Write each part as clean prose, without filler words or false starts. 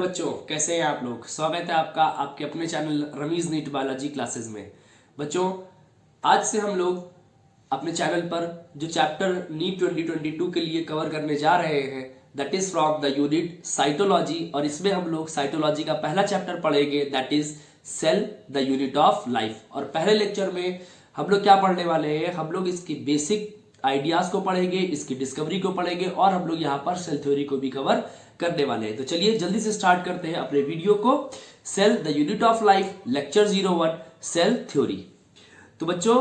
बच्चों कैसे हैं आप लोग। स्वागत है आपका आपके अपने channel Rameez NEET biology classes में। बच्चों आज से हम लोग अपने चैनल पर जो चैप्टर नीट 2022 के लिए कवर करने जा रहे हैं that is from the unit cytology, और इसमें हम लोग साइटोलॉजी का पहला चैप्टर पढ़ेंगे that is cell the unit of life. और पहले लेक्चर में हम लोग क्या पढ़ने वाले हैं, हम लोग इसकी बेसिक आइडियाज को पढ़ेंगे, इसकी डिस्कवरी को पढ़ेंगे और हम लोग यहाँ पर सेल थ्योरी को भी कवर करने वाले हैं। तो चलिए जल्दी से स्टार्ट करते हैं अपने वीडियो को। Cell the unit of life lecture 01 cell theory. तो बच्चों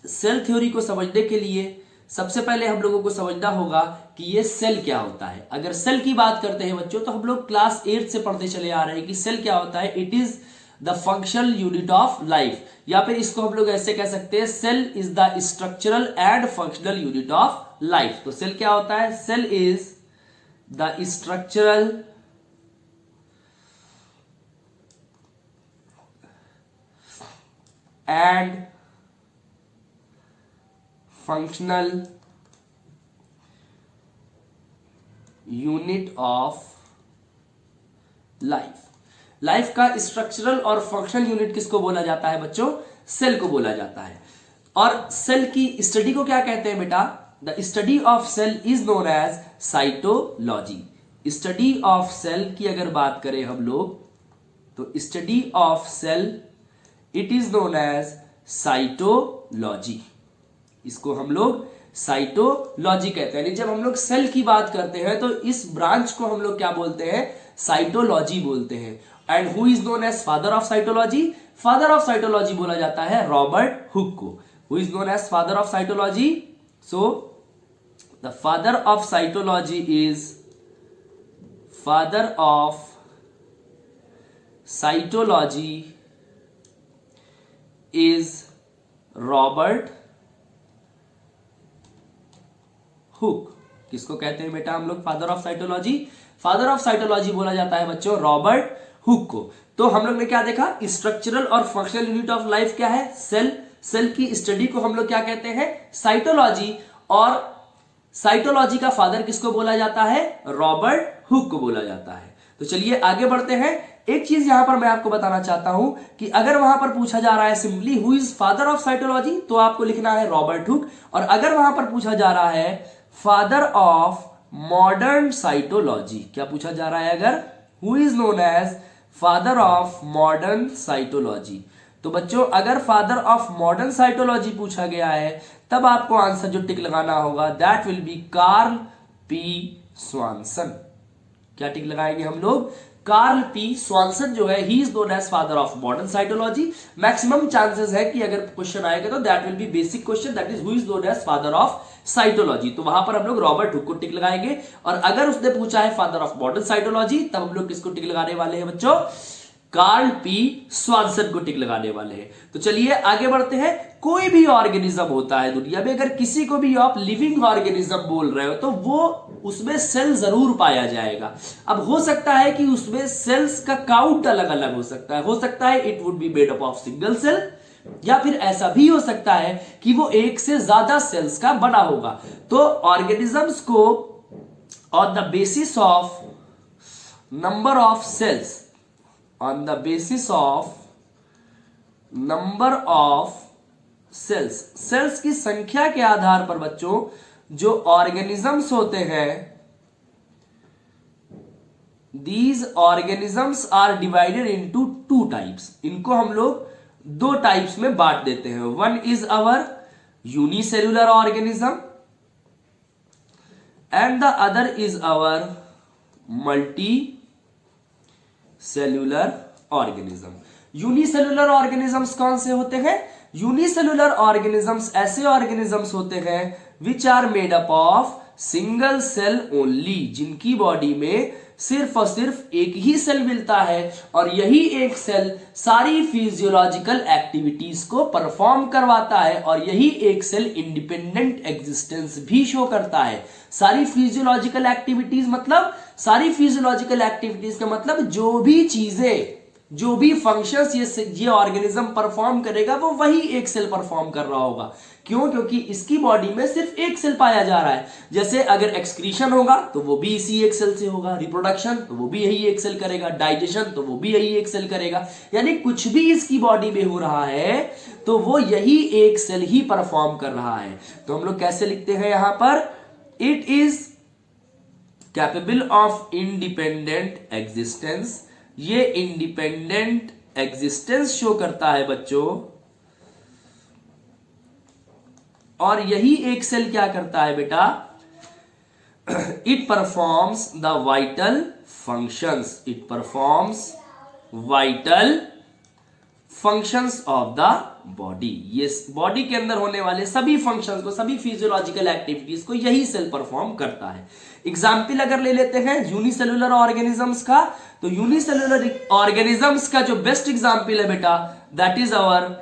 सेल थ्योरी को समझने के लिए सबसे पहले हम लोगों को समझना होगा कि ये सेल क्या होता है। अगर सेल की बात करते हैं बच्चों तो हम लोग क्लास 8 से पढ़ते चले आ रहे हैं कि सेल क्या होता है। It is the functional unit of life, या फिर इसको हम लोग ऐसे कह सकते हैं cell is the structural and functional unit of life. तो सेल क्या होता है, cell is the structural and functional unit of life. Life का स्ट्रक्चरल और फंक्शनल यूनिट किसको बोला जाता है बच्चों, सेल को बोला जाता है। और सेल की स्टडी को क्या कहते हैं बेटा, the study of cell is known as cytology. Study of cell की अगर बात करें हम लोग तो study of cell it is known as cytology. इसको हम लोग साइटोलॉजी कहते हैं। जब हम लोग सेल की बात करते हैं तो इस ब्रांच को हम लोग क्या बोलते हैं, साइटोलॉजी बोलते हैं। And who is known as father of cytology, father of cytology बोला जाता है रॉबर्ट हुक को। Who is known as father of cytology, so the father of cytology is father of cytology is Robert Hooke. किसको कहते हैं बेटा हम लोग father of cytology, father of cytology बोला जाता है बच्चों रॉबर्ट हुक को। तो हम लोग ने क्या देखा, स्ट्रक्चरल और फंक्शनल यूनिट ऑफ लाइफ क्या है, सेल। सेल की स्टडी को हम लोग क्या कहते हैं, साइटोलॉजी। और साइटोलॉजी का फादर किसको बोला जाता है, रॉबर्ट हुक को बोला जाता है। तो चलिए आगे बढ़ते हैं। एक चीज यहां पर मैं आपको बताना चाहता हूं कि अगर वहां पर पूछा जा रहा है simply who is father of cytology तो आपको लिखना है रॉबर्ट हुक। और अगर वहां पर पूछा जा रहा है फादर ऑफ मॉडर्न साइटोलॉजी, क्या पूछा जा रहा है, अगर who is known as father of modern cytology, तो बच्चों अगर फादर ऑफ मॉडर्न साइटोलॉजी पूछा गया है तब आपको आंसर जो टिक लगाना होगा that will be Karl P Swanson. क्या टिक लगाएंगे हम लोग, कार्ल पी स्वानसन जो है he is known as father of modern cytology. Maximum chances है कि अगर क्वेश्चन आएगा तो that will be basic question, that is who is known as father of cytology. तो वहां पर हम लोग रॉबर्ट हुक को टिक लगाएंगे। और अगर उसने पूछा है फादर ऑफ मॉडर्न साइटोलॉजी तब हम लोग किसको टिक लगाने वाले हैं बच्चों, कार्ल पी स्वानसन को टिक लगाने वाले हैं। तो चलिए आगे बढ़ते हैं। कोई भी ऑर्गेनिज्म होता है दुनिया में, अगर किसी को भी आप लिविंग ऑर्गेनिज्म बोल रहे हो तो वो उसमें सेल जरूर पाया जाएगा। अब हो सकता है कि उसमें सेल्स का काउंट अलग अलग हो सकता है it would be made up of single cell, या फिर ऐसा भी हो सकता है कि वो एक से ज्यादा सेल्स का बना होगा। तो ऑर्गेनिजम्स को on the basis of number of cells, on the basis of number of cells, cells की संख्या के आधार पर बच्चों जो ऑर्गेनिजम्स होते हैं these organisms are divided into two types। इनको हम लोग दो टाइप्स में बांट देते हैं। One is our unicellular organism and the other is our multi cellular organism. Unicellular organisms कौन से होते हैं, यूनिसेल्युलर ऑर्गेनिजम्स ऐसे ऑर्गेनिजम्स होते हैं which are made up of single cell only, जिनकी बॉडी में सिर्फ और सिर्फ एक ही सेल मिलता है और यही एक सेल सारी फिजियोलॉजिकल एक्टिविटीज को परफॉर्म करवाता है और यही एक सेल इंडिपेंडेंट एग्जिस्टेंस भी शो करता है। सारी फिजियोलॉजिकल एक्टिविटीज मतलब, सारी फिजियोलॉजिकल एक्टिविटीज का मतलब जो भी चीजें जो भी फंक्शंस ये ऑर्गेनिज्म परफॉर्म करेगा वो वही एक सेल परफॉर्म कर रहा होगा। क्यों? क्योंकि इसकी बॉडी में सिर्फ एक सेल पाया जा रहा है। जैसे अगर एक्सक्रीशन होगा तो वो भी इसी एक सेल से होगा, रिप्रोडक्शन तो वो भी यही एक सेल करेगा, डाइजेशन तो वो भी यही एक सेल करेगा। यानी कुछ भी इसकी बॉडी में हो रहा है तो वो यही एक सेल ही परफॉर्म कर रहा है। तो हम लोग कैसे लिखते हैं यहां पर, it is capable of independent existence. ये इंडिपेंडेंट एग्जिस्टेंस शो करता है बच्चों, और यही एक सेल क्या करता है बेटा, it performs the vital functions, it performs vital functions of the body. ये बॉडी के अंदर होने वाले सभी फंक्शंस को, सभी फिजियोलॉजिकल एक्टिविटीज को यही सेल परफॉर्म करता है। एग्जाम्पल अगर ले लेते हैं यूनिसेलुलर ऑर्गेनिजम्स का, तो यूनिसेलुलर ऑर्गेनिजम्स का जो बेस्ट एग्जाम्पल है बेटा, that is our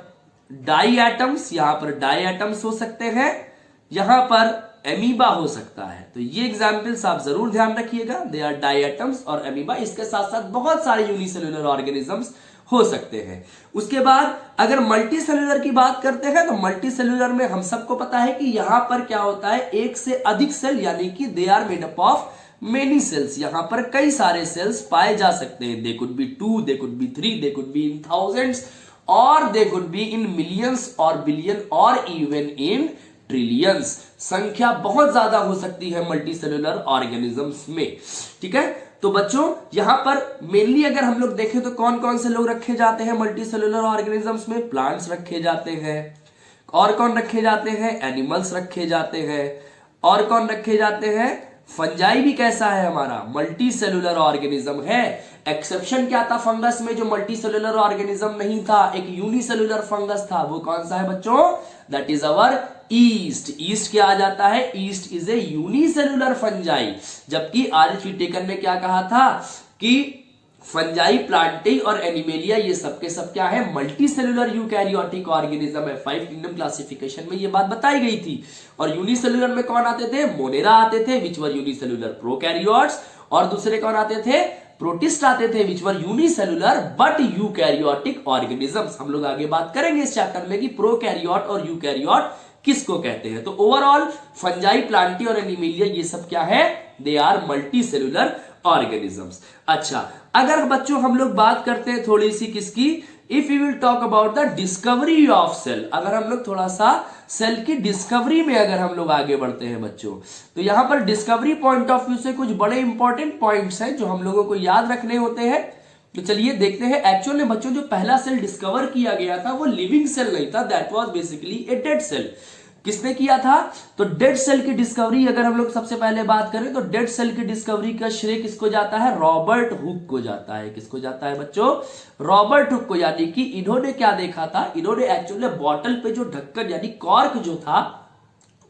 diatoms. यहां पर डाई एटम्स हो सकते हैं, यहां पर एमीबा हो सकता है। तो ये एग्जाम्पल्स आप जरूर ध्यान रखिएगा, दे आर डाई एटम्स और एमीबा। इसके साथ साथ बहुत सारे यूनिसेलुलर ऑर्गेनिजम्स हो सकते हैं। उसके बाद अगर मल्टी सेलुलर की बात करते हैं तो मल्टी सेलुलर में हम सबको पता है कि यहां पर क्या होता है, एक से अधिक सेल, यानी कि they are made up of many cells. यहां पर कई सारे सेल्स पाए जा सकते हैं। They could be 2, they could be 3, they could be in thousands, और they could be in millions और बिलियन और इवन इन ट्रिलियंस। संख्या बहुत ज्यादा हो सकती है मल्टी सेलुलर ऑर्गेनिजम्स में। ठीक है, तो बच्चों यहां पर मेनली अगर हम लोग देखें तो कौन कौन से लोग रखे जाते हैं मल्टी सेलुलर ऑर्गेनिजम्स में, प्लांट्स रखे जाते हैं, और कौन रखे जाते हैं, एनिमल्स रखे जाते हैं, और कौन रखे जाते हैं, फंजाई भी कैसा है हमारा, मल्टी सेलुलर ऑर्गेनिज्म है। एक्सेप्शन क्या था फंगस में, जो मल्टी सेलुलर ऑर्गेनिज्म नहीं था, एक यूनिसेलुलर फंगस था। वो कौन सा है बच्चों, that is our east. East क्या आ जाता है, east is a unicellular fungi. जबकि आर.एच. व्हिटेकर ने क्या कहा था कि फंजाई, प्लांटी और एनिमेलिया ये सब के सब क्या है, मल्टी सेलुलर यूकैरियोटिक ऑर्गेनिज्म है। 5 किंगडम क्लासिफिकेशन में ये बात बताई गई थी। और यूनिसेलुलर में कौन आते थे, मोनेरा आते थे विच वर यूनिसेलुलर प्रोकैरियोट्स, और दूसरे कौन आते थे, प्रोटिस्ट आते थे विच वर यूनिसेलुलर बट यूकैरियोटिक ऑर्गेनिजम्स। हम लोग आगे बात करेंगे इस चैप्टर में कि प्रोकैरियोट और यूकैरियोट किसको कहते हैं। तो ओवरऑल फंजाई, प्लांटी और एनिमेलिया ये सब क्या है, they are multicellular organisms. अच्छा, अगर बच्चों हम लोग बात करते हैं थोड़ी सी किसकी, if you will talk about the discovery of cell, अगर हम लोग थोड़ा सा सेल की डिस्कवरी में अगर हम लोग आगे बढ़ते हैं बच्चों, तो यहां पर डिस्कवरी पॉइंट ऑफ व्यू से कुछ बड़े इंपॉर्टेंट पॉइंट्स हैं जो हम लोगों को याद रखने होते हैं। तो चलिए देखते हैं। एक्चुअल में बच्चों जो पहला सेल डिस्कवर किया गया था वो लिविंग सेल नहीं था, that was basically a dead cell. किसने किया था, तो डेड सेल की डिस्कवरी अगर हम लोग सबसे पहले बात करें तो डेड सेल की डिस्कवरी का श्रेय किसको जाता है, रॉबर्ट हुक को जाता है। किसको जाता है बच्चों, रॉबर्ट हुक को। यानी कि इन्होंने क्या देखा था, इन्होंने एक्चुअली बॉटल पे जो ढक्कन यानी कॉर्क जो था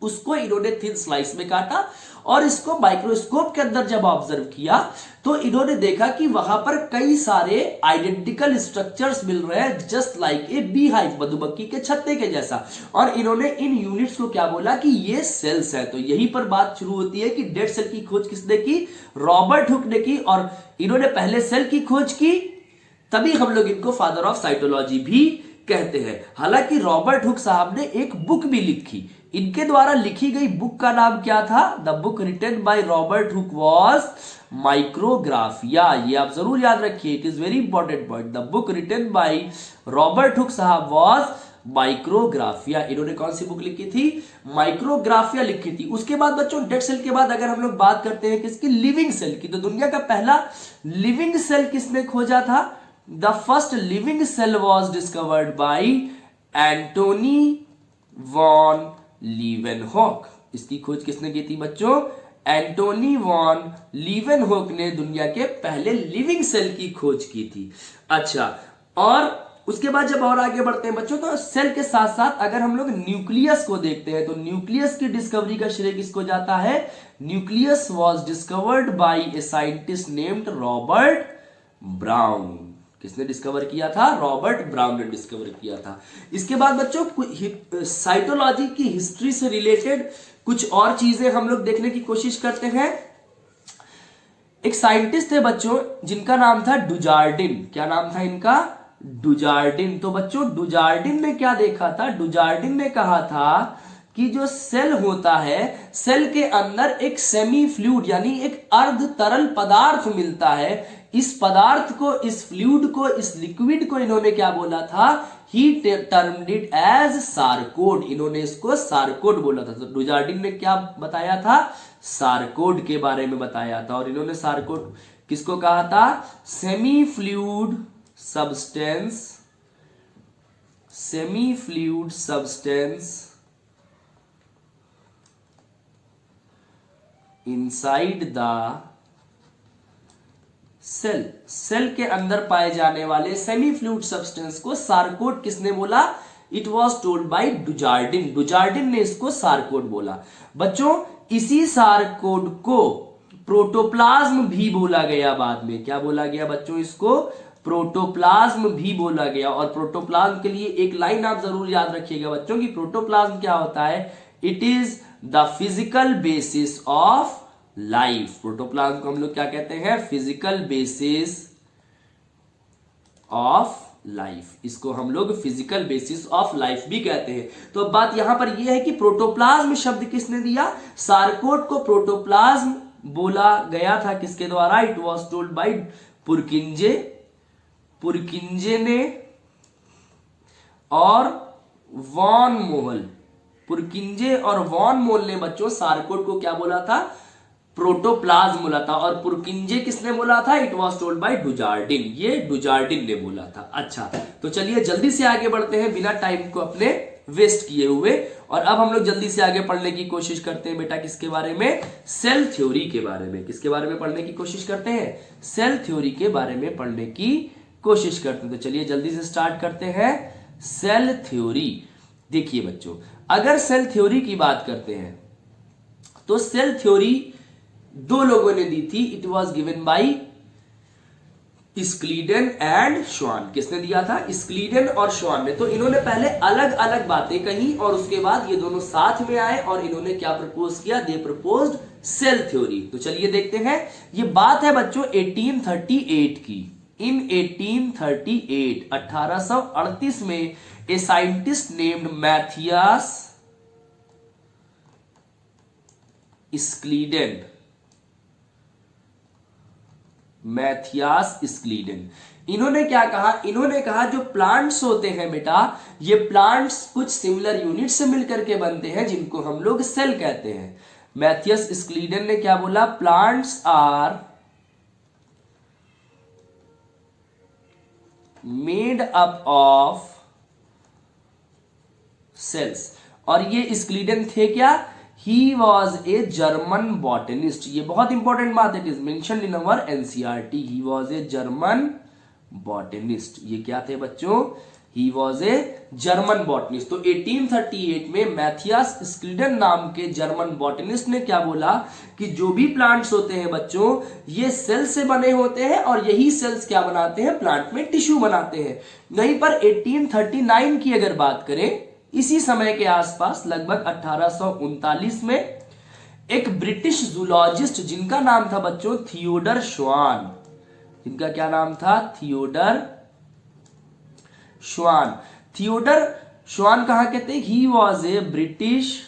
उसको इन्होंने थिन स्लाइस में काटा और इसको माइक्रोस्कोप के अंदर जब ऑब्जर्व किया तो इन्होंने देखा कि वहां पर कई सारे आइडेंटिकल स्ट्रक्चर्स मिल रहे हैं, just like A bee hive, मधुमक्खी के छत्ते के जैसा। और इन्होंने इन यूनिट्स को क्या बोला कि ये सेल्स है। तो यहीं पर बात शुरू होती है कि डेड सेल की खोज किसने की, रॉबर्ट हुक ने की। और इन्होंने पहले सेल की खोज की, तभी हम लोग इनको फादर ऑफ साइटोलॉजी भी कहते हैं। हालांकि रॉबर्ट हुक साहब ने एक बुक भी लिखी, इनके द्वारा लिखी गई बुक का नाम क्या था, the book written by Robert Hooke was Micrographia. ये आप जरूर याद रखिए, it is very important point. The book written by Robert Hooke साहब वाज माइक्रोग्राफिया। इन्होंने कौन सी बुक लिखी थी, माइक्रोग्राफिया लिखी थी। उसके बाद बच्चों डेड सेल के बाद अगर हम लोग बात करते हैं किसकी, लिविंग सेल की, तो दुनिया का पहला लिविंग सेल किसने खोजा था, the first living cell was discovered by Antonie van Leeuwenhoek. इसकी खोज किसने की थी बच्चों, एंटोनी वॉन लीवेनहॉक ने दुनिया के पहले लिविंग सेल की खोज की थी। अच्छा, और उसके बाद जब और आगे बढ़ते हैं बच्चों तो सेल के साथ साथ अगर हम लोग न्यूक्लियस को देखते हैं तो न्यूक्लियस की डिस्कवरी का श्रेय किसको जाता है, nucleus was discovered by A scientist named Robert brown. किसने डिस्कवर किया था, रॉबर्ट ब्राउन ने डिस्कवर किया था। इसके बाद बच्चों साइटोलॉजी की हिस्ट्री से रिलेटेड कुछ और चीजें हम लोग देखने की कोशिश करते हैं। एक साइंटिस्ट थे बच्चों जिनका नाम था डुजार्डिन। क्या नाम था इनका? डुजार्डिन। तो बच्चों डुजार्डिन ने क्या देखा था? डुजार्डिन ने कहा था कि जो सेल होता है, सेल के अंदर एक सेमी फ्लूइड यानी एक अर्ध तरल पदार्थ मिलता है। इस पदार्थ को, इस फ्लूइड को, इस लिक्विड को इन्होंने क्या बोला था? ही टर्म्ड इट एज सारकोड। इन्होंने इसको सारकोड बोला था। तो डुजार्डिन ने क्या बताया था? सारकोड के बारे में बताया था। और इन्होंने सारकोड किसको कहा था? Semi fluid substance, semi fluid substance inside the cell. Cell के अंदर पाए जाने वाले सेमी फ्लूइड सब्सटेंस को सारकोड किसने बोला? It was told by Dujardin. Dujardin ने इसको सारकोड बोला। बच्चों इसी सारकोड को प्रोटोप्लाज्म भी बोला गया बाद में। क्या बोला गया बच्चों? इसको प्रोटोप्लाज्म भी बोला गया। और प्रोटोप्लाज्म के लिए एक लाइन आप जरूर याद रखिएगा बच्चों कि प्रोटोप्लाज्म क्या होता है? It is the physical basis of life. Protoplasm को हम लोग क्या कहते हैं? Physical basis of life. इसको हम लोग फिजिकल बेसिस ऑफ लाइफ भी कहते हैं। तो अब बात यहां पर यह है कि प्रोटोप्लाज्म शब्द किसने दिया? सारकोड को प्रोटोप्लाज्म बोला गया था किसके द्वारा? It was told by पुरकिंजे। पुरकिंजे ने और वॉन मोहल। पुरकिंजे और वॉन मोल ने बच्चों सारकोड को क्या बोला था? प्रोटोप्लाज्म बोला था। और पुरकिंजे किसने बोला था? It was told by Dujardin. ये डुजार्डिन ने बोला था। अच्छा, तो चलिए जल्दी से आगे बढ़ते हैं बिना टाइम को अपने वेस्ट किए हुए। और अब हम लोग जल्दी से आगे पढ़ने की कोशिश करते हैं बेटा किसके बारे में? सेल थ्योरी के बारे में। किसके बारे में पढ़ने की कोशिश करते हैं? सेल थ्योरी के बारे में पढ़ने की कोशिश करते हैं। तो चलिए जल्दी से स्टार्ट करते हैं सेल थ्योरी। देखिए बच्चों, अगर सेल थ्योरी की बात करते हैं तो सेल थ्योरी दो लोगों ने दी थी। It was given by Schleiden and Schwann. किसने दिया था? स्क्लीडन और श्वान ने। तो इन्होंने पहले अलग अलग बातें कही और उसके बाद ये दोनों साथ में आए और इन्होंने क्या प्रपोज किया? दे प्रपोज्ड सेल थ्योरी। तो चलिए देखते हैं। ये बात है बच्चों 1838 की। इन 1838 1838 में a scientist named Matthias Schleiden, Matthias Schleiden, इन्होंने क्या कहा? इन्होंने कहा जो प्लांट्स होते हैं बेटा, ये प्लांट्स कुछ सिमिलर यूनिट से मिलकर के बनते हैं जिनको हम लोग सेल कहते हैं। मैथियस स्क्लीडन ने क्या बोला? Plants are made up of cells. और ये स्क्लीडन थे क्या? He was a German botanist. ये बहुत इंपॉर्टेंट बात है, it is mentioned in our NCERT. He was a German botanist. ये क्या थे बच्चों? He was a German botanist. तो 1838 में मैथियास स्क्लीडन नाम के जर्मन बॉटनिस्ट ने क्या बोला कि जो भी प्लांट्स होते हैं बच्चों, ये सेल से बने होते हैं और यही सेल्स क्या बनाते हैं? प्लांट में टिश्यू बनाते हैं। वहीं पर 1839 की अगर बात करें, इसी समय के आसपास लगभग 1839 में एक ब्रिटिश जूलॉजिस्ट जिनका नाम था बच्चों थियोडर श्वान। जिनका क्या नाम था? थियोडर श्वान। थियोडर श्वान कहां के थे? ही वॉज ए ब्रिटिश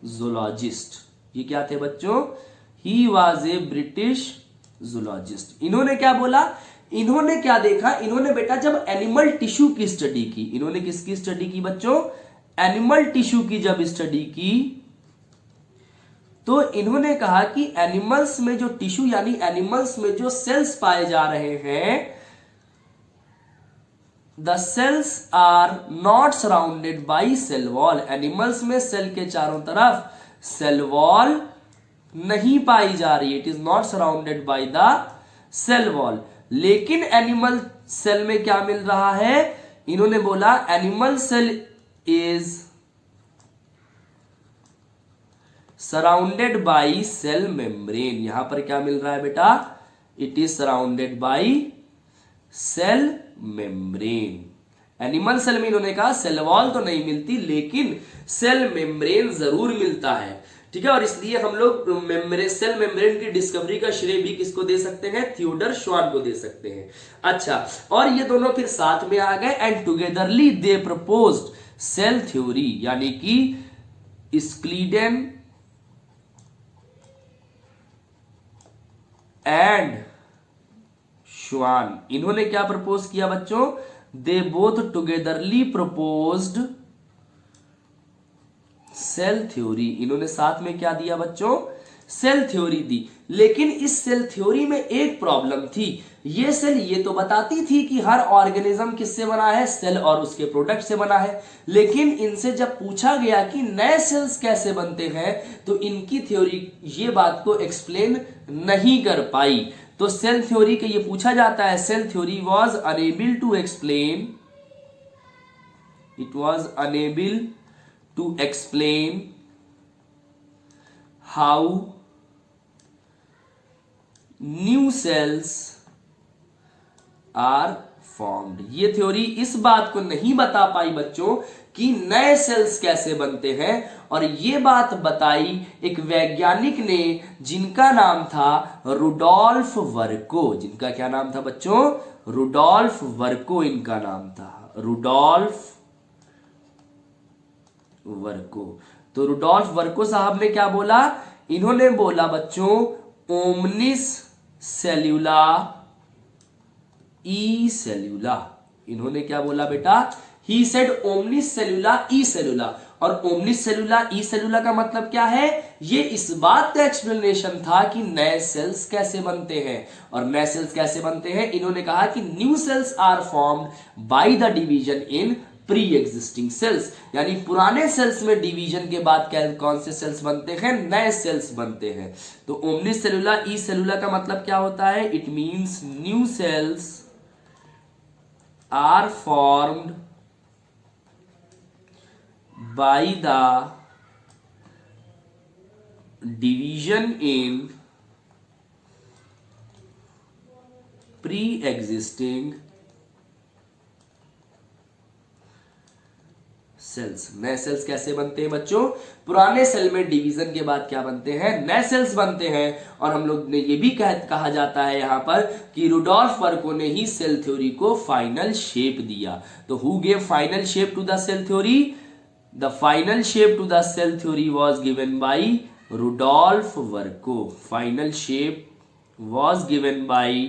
जूलॉजिस्ट। ये क्या थे बच्चों? He was A British zoologist. इन्होंने क्या बोला? इन्होंने क्या देखा? इन्होंने बेटा जब एनिमल टिश्यू की स्टडी की, इन्होंने किसकी स्टडी की बच्चों? एनिमल टिश्यू की जब स्टडी की तो इन्होंने कहा कि एनिमल्स में जो टिश्यू यानी एनिमल्स में जो सेल्स पाए जा रहे हैं, the cells are not surrounded by cell wall. Animals में सेल के चारों तरफ सेल वॉल नहीं पाई जा रही। It is not surrounded by the cell wall. लेकिन एनिमल सेल में क्या मिल रहा है? इन्होंने बोला animal cell is surrounded by cell membrane. यहां पर क्या मिल रहा है बेटा? It is surrounded by cell membrane. Animal cell में इन्होंने कहा सेल वॉल तो नहीं मिलती लेकिन सेल मेम्ब्रेन जरूर मिलता है। ठीक है, और इसलिए हम लोग सेल मेम्ब्रेन की डिस्कवरी का श्रेय भी किसको दे सकते हैं, थियोडर श्वान को दे सकते हैं। अच्छा, और ये दोनों फिर साथ में आ गए and togetherly they proposed cell theory, यानी कि स्क्लीडेन एंड श्वान, इन्होंने क्या प्रपोज किया बच्चों, they both togetherly proposed cell theory, इन्होंने साथ में क्या दिया बच्चों, सेल थ्योरी दी। लेकिन इस सेल थ्योरी में एक प्रॉब्लम थी, ये सेल ये तो बताती थी कि हर ऑर्गेनिज्म किससे बना है, सेल और उसके प्रोडक्ट से बना है, लेकिन इनसे जब पूछा गया कि नए सेल्स कैसे बनते हैं तो इनकी थ्योरी ये बात को एक्सप्लेन नहीं कर पाई। तो सेल थ्योरी के ये पूछा जाता है, cell theory was unable to explain, it was unable to explain how new cells are formed। ये थ्योरी इस बात को नहीं बता पाई बच्चों कि नए सेल्स कैसे बनते हैं, और ये बात बताई एक वैज्ञानिक ने जिनका नाम था रुडोल्फ वर्को। जिनका क्या नाम था बच्चों, रुडोल्फ वर्को इनका नाम था, रुडोल्फ वर्को। तो रुडोल्फ वर्को साहब ने क्या बोला, इन्होंने बोला बच्चों ओमनिस सेल्यूला ई सेल्यूला, इन्होंने क्या बोला बेटा, ही सेड ओमनिस सेल्यूला ई सेल्यूला। और ओमनिस सेल्यूला ई सेल्यूला का मतलब क्या है, ये इस बात का एक्सप्लेनेशन था कि नए सेल्स कैसे बनते हैं। और नए सेल्स कैसे बनते हैं, इन्होंने कहा कि new cells are formed by the division in pre existing cells, यानी पुराने सेल्स में डिवीजन के बाद कौन से सेल्स बनते हैं, नए सेल्स बनते हैं। तो ओमनिस सेलुला ई सेलुला का मतलब क्या होता है, it means new cells are formed by the division in pre existing cells. नए सेल्स कैसे बनते हैं बच्चों, पुराने सेल में डिवीजन के बाद क्या बनते हैं, नए सेल्स बनते हैं। और हम लोग ने ये भी कहा जाता है यहां पर कि रुडोल्फ वर्को ने ही सेल थ्योरी को फाइनल शेप दिया। तो who gave final shape to the cell theory, the final shape to the cell theory was given by Rudolf Virchow. Final shape was given by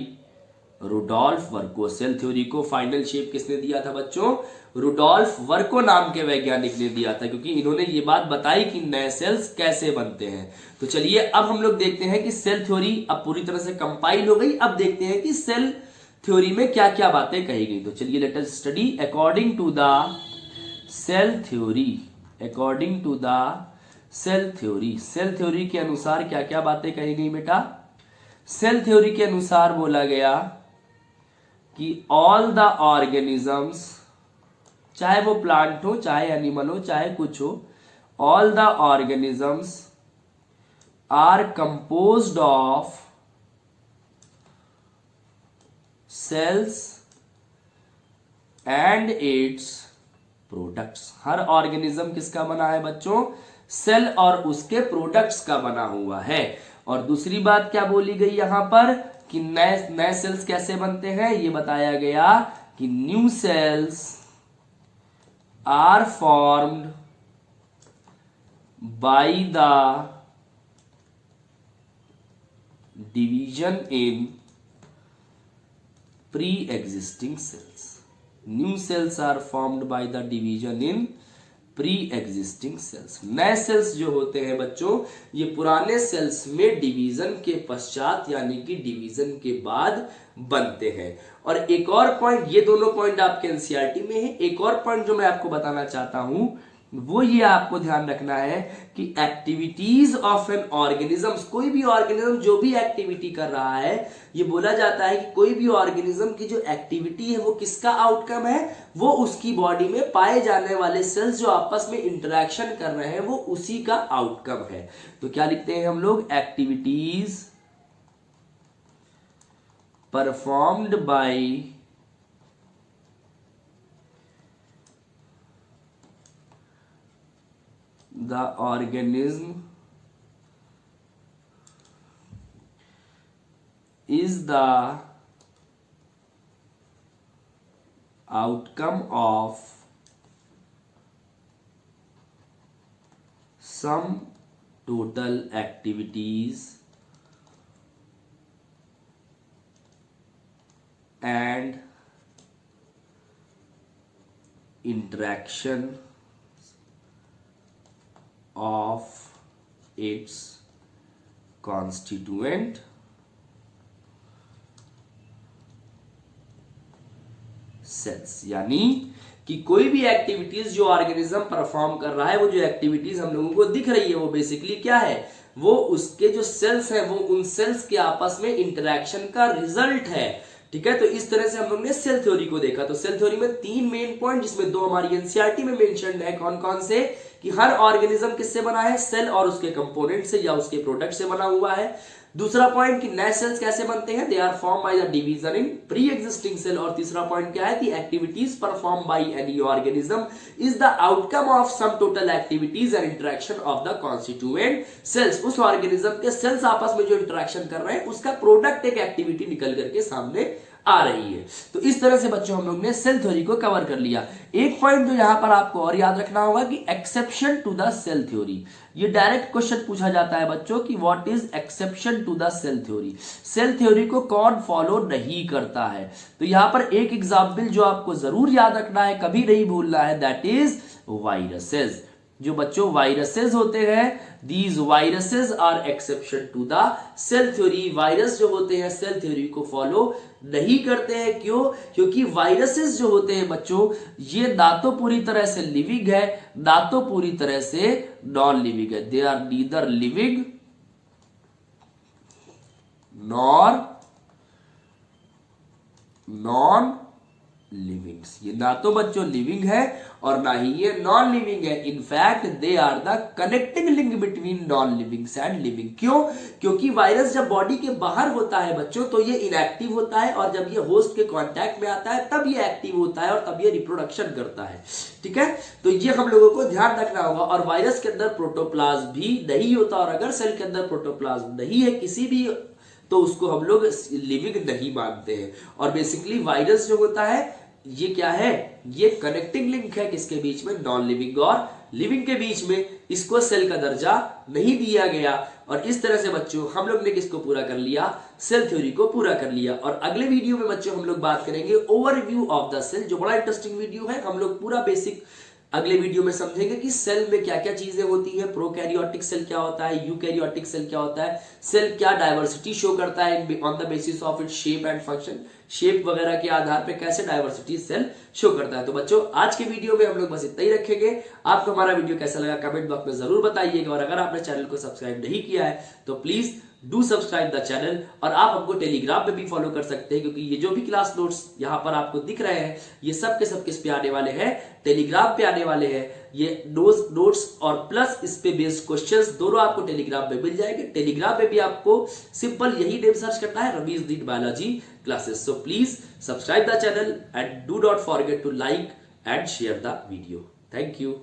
Rudolf Virchow. Cell theory को final shape किसने दिया था बच्चों, Rudolf Virgo नाम के वैज्ञानिक ने दिया था, क्योंकि इन्होंने ये बात बताई कि नए सेल्स कैसे बनते हैं। तो चलिए अब हम लोग देखते हैं कि सेल थ्योरी अब पूरी तरह से कंपाइल हो गई। अब देखते हैं कि सेल थ्योरी में क्या क्या बातें कही गई। तो चलिए let us study according to the cell theory. According to the cell theory, cell theory के अनुसार क्या क्या बातें कही गई बेटा। सेल थ्योरी के अनुसार बोला गया कि ऑल द ऑर्गेनिजम्स, चाहे वो प्लांट हो, चाहे एनिमल हो, चाहे कुछ हो, all the organisms are composed of cells and its products. हर ऑर्गेनिज्म किसका बना है बच्चों, सेल और उसके प्रोडक्ट्स का बना हुआ है। और दूसरी बात क्या बोली गई यहां पर कि नए सेल्स कैसे बनते हैं, ये बताया गया कि new cells are formed by the division in pre existing cells. New cells are formed by the division in pre existing cells. नए सेल्स जो होते हैं बच्चों, ये पुराने सेल्स में डिवीजन के पश्चात यानी कि डिवीजन के बाद बनते हैं। और एक और पॉइंट, ये दोनों पॉइंट आपके एनसीईआरटी में है, एक और पॉइंट जो मैं आपको बताना चाहता हूं वो ये आपको ध्यान रखना है कि एक्टिविटीज ऑफ एन ऑर्गेनिज्म, कोई भी ऑर्गेनिज्म जो भी एक्टिविटी कर रहा है, ये बोला जाता है कि कोई भी ऑर्गेनिज्म की जो एक्टिविटी है वो किसका आउटकम है, वो उसकी बॉडी में पाए जाने वाले सेल्स जो आपस में इंटरेक्शन कर रहे हैं वो उसी का आउटकम है। तो क्या लिखते हैं हम लोग, activities performed by the organism is the outcome of some total activities and interaction of its constituent cells. यानी कि कोई भी एक्टिविटीज जो ऑर्गेनिज्म परफॉर्म कर रहा है, वो जो एक्टिविटीज हम लोगों को दिख रही है वो बेसिकली क्या है, वो उसके जो सेल्स हैं वो उन सेल्स के आपस में इंटरेक्शन का रिजल्ट है। ठीक है, तो इस तरह से हम लोग ने सेल थ्योरी को देखा। तो सेल थ्योरी में 3 मेन पॉइंट, जिसमें 2 हमारी एनसीईआरटी में मेंशन्ड है। कौन कौन से? कि हर ऑर्गेनिज्म किससे बना है? सेल और उसके कंपोनेंट से या उसके प्रोडक्ट से बना हुआ है। दूसरा पॉइंट कि नए सेल्स कैसे बनते हैं, they are form by the division in pre existing cell. और तीसरा पॉइंट क्या है कि activities perform by any organism is the outcome of sum total activities and interaction of the constituent cells. उस ऑर्गेनिज्म के सेल्स आपस में जो इंटरेक्शन कर रहे हैं उसका प्रोडक्ट एक एक्टिविटी निकल करके सामने आ रही है। तो इस तरह से बच्चों हम लोग ने सेल थ्योरी को कवर कर लिया। एक पॉइंट जो यहां पर आपको और याद रखना होगा कि exception to the cell theory, ये डायरेक्ट क्वेश्चन पूछा जाता है बच्चों कि what is exception to the cell theory. Cell theory को कौन फॉलो नहीं करता है? तो यहां पर एक एग्जाम्पल जो आपको जरूर याद रखना है, कभी नहीं भूलना है, दैट इज वायरसेस। जो बच्चों वायरसेस होते हैं, these viruses are exception to the cell theory. Virus जो होते हैं सेल थ्योरी को फॉलो नहीं करते हैं। क्यों? क्योंकि वायरसेस जो होते हैं बच्चों, ये ना तो पूरी तरह से लिविंग है, ना तो पूरी तरह से नॉन लिविंग है। They are neither living nor non living. ये ना तो बच्चों लिविंग है और ना ही ये नॉन लिविंग है। In fact they are the connecting link between non livings and living. क्यों? क्योंकि वायरस जब बॉडी के बाहर होता है बच्चों तो ये इनएक्टिव होता है, और जब ये होस्ट के कांटेक्ट में आता है तब ये एक्टिव होता है और तब ये रिप्रोडक्शन करता है। ठीक है, तो ये हम लोगों को ध्यान रखना होगा। और वायरस के अंदर प्रोटोप्लाज्म भी नहीं होता, और अगर सेल के अंदर प्रोटोप्लाज्म नहीं है किसी भी, तो उसको हम लोग लिविंग नहीं मानते हैं। और बेसिकली वायरस जो होता है ये क्या है? ये कनेक्टिंग लिंक है किसके बीच में? नॉन लिविंग और लिविंग के बीच में। इसको सेल का दर्जा नहीं दिया गया। और इस तरह से बच्चों हम लोग ने किसको पूरा कर लिया? सेल थ्योरी को पूरा कर लिया। और अगले वीडियो में बच्चों हम लोग बात करेंगे ओवरव्यू ऑफ द सेल, जो बड़ा इंटरेस्टिंग वीडियो है। हम लोग पूरा बेसिक अगले वीडियो में समझेंगे कि सेल में क्या क्या चीजें होती है, प्रोकैरियोटिक सेल क्या होता है, यूकैरियोटिक सेल क्या होता है, सेल क्या डाइवर्सिटी शो करता है on the basis of its shape and function, shape वगैरह के आधार पे कैसे डाइवर्सिटी सेल शो करता है। तो बच्चों आज के वीडियो में हम लोग बस इतना ही रखेंगे। आपको हमारा वीडियो कैसा लगा कमेंट बॉक्स में जरूर बताइएगा। और अगर आपने चैनल को सब्सक्राइब नहीं किया है तो please do subscribe the channel. और आप हमको टेलीग्राम पे भी फॉलो कर सकते हैं, क्योंकि ये जो भी क्लास नोट्स यहाँ पर आपको दिख रहे हैं ये सब के सब किस पे आने वाले हैं? टेलीग्राम पे आने वाले हैं। ये नोट्स और प्लस इस पे बेस्ड क्वेश्चंस दोनों आपको टेलीग्राम पे मिल जाएंगे। टेलीग्राम पे भी आपको सिंपल यही नेम सर्च करना है, Ravi's NEET biology classes. So please subscribe the channel and do not forget to like and share the video. Thank you.